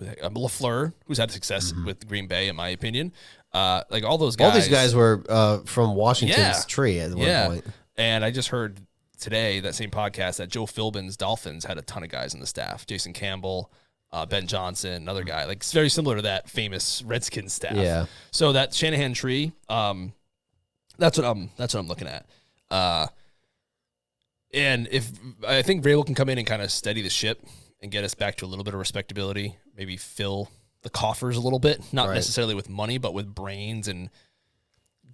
LaFleur, who's had success with Green Bay, in my opinion. Like all those guys. All these guys were from Washington's tree at one point. And I just heard today, that same podcast, that Joe Philbin's Dolphins had a ton of guys on the staff. Jason Campbell, Ben Johnson, another guy. Like, it's very similar to that famous Redskins staff. Yeah. So that Shanahan tree, that's what I'm looking at. And if I think Vrabel can come in and kind of steady the ship and get us back to a little bit of respectability, maybe fill the coffers a little bit, not necessarily with money, but with brains, and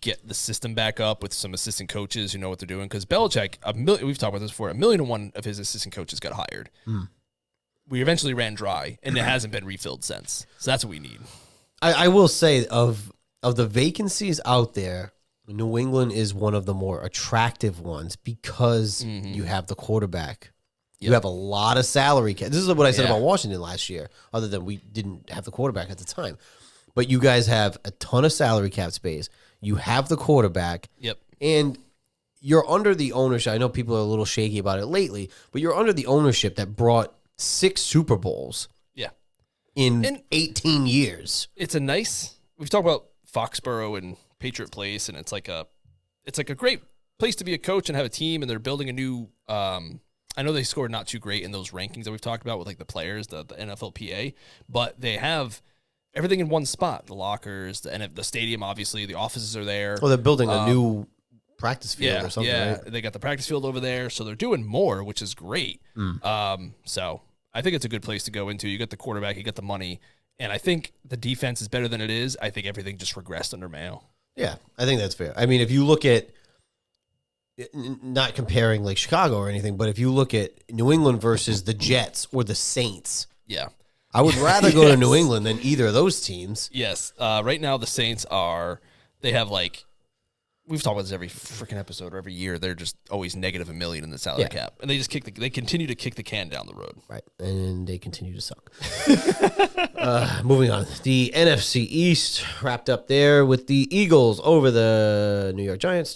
get the system back up with some assistant coaches who know what they're doing. Because Belichick, we've talked about this before, 1,000,001 of his assistant coaches got hired. We eventually ran dry, and it hasn't been refilled since. So that's what we need. I will say, of the vacancies out there, New England is one of the more attractive ones because you have the quarterback. You have a lot of salary cap. This is what I said about Washington last year, other than we didn't have the quarterback at the time. But you guys have a ton of salary cap space. You have the quarterback. Yep. And you're under the ownership. I know people are a little shaky about it lately, but you're under the ownership that brought 6 Super Bowls in 18 years. It's a nice, we've talked about Foxborough and Patriot Place, and it's like a great place to be a coach and have a team, and they're building a new, I know they scored not too great in those rankings that we've talked about with like the players, the NFLPA, but they have everything in one spot. The lockers, the stadium, obviously, the offices are there. Well, they're building a new practice field or something, right? They got the practice field over there, so they're doing more, which is great. So I think it's a good place to go into. You get the quarterback, you get the money, and I think the defense is better than it is. I think everything just regressed under Mayo. Yeah, I think that's fair. I mean, if you look at, not comparing like Chicago or anything, but if you look at New England versus the Jets or the Saints, I would rather go to New England than either of those teams. Yes. Right now, the Saints they have like, we've talked about this every freaking episode or every year. They're just always negative $1 million in the salary cap. And they just they continue to kick the can down the road. Right. And they continue to suck. Moving on. The NFC East wrapped up there with the Eagles over the New York Giants.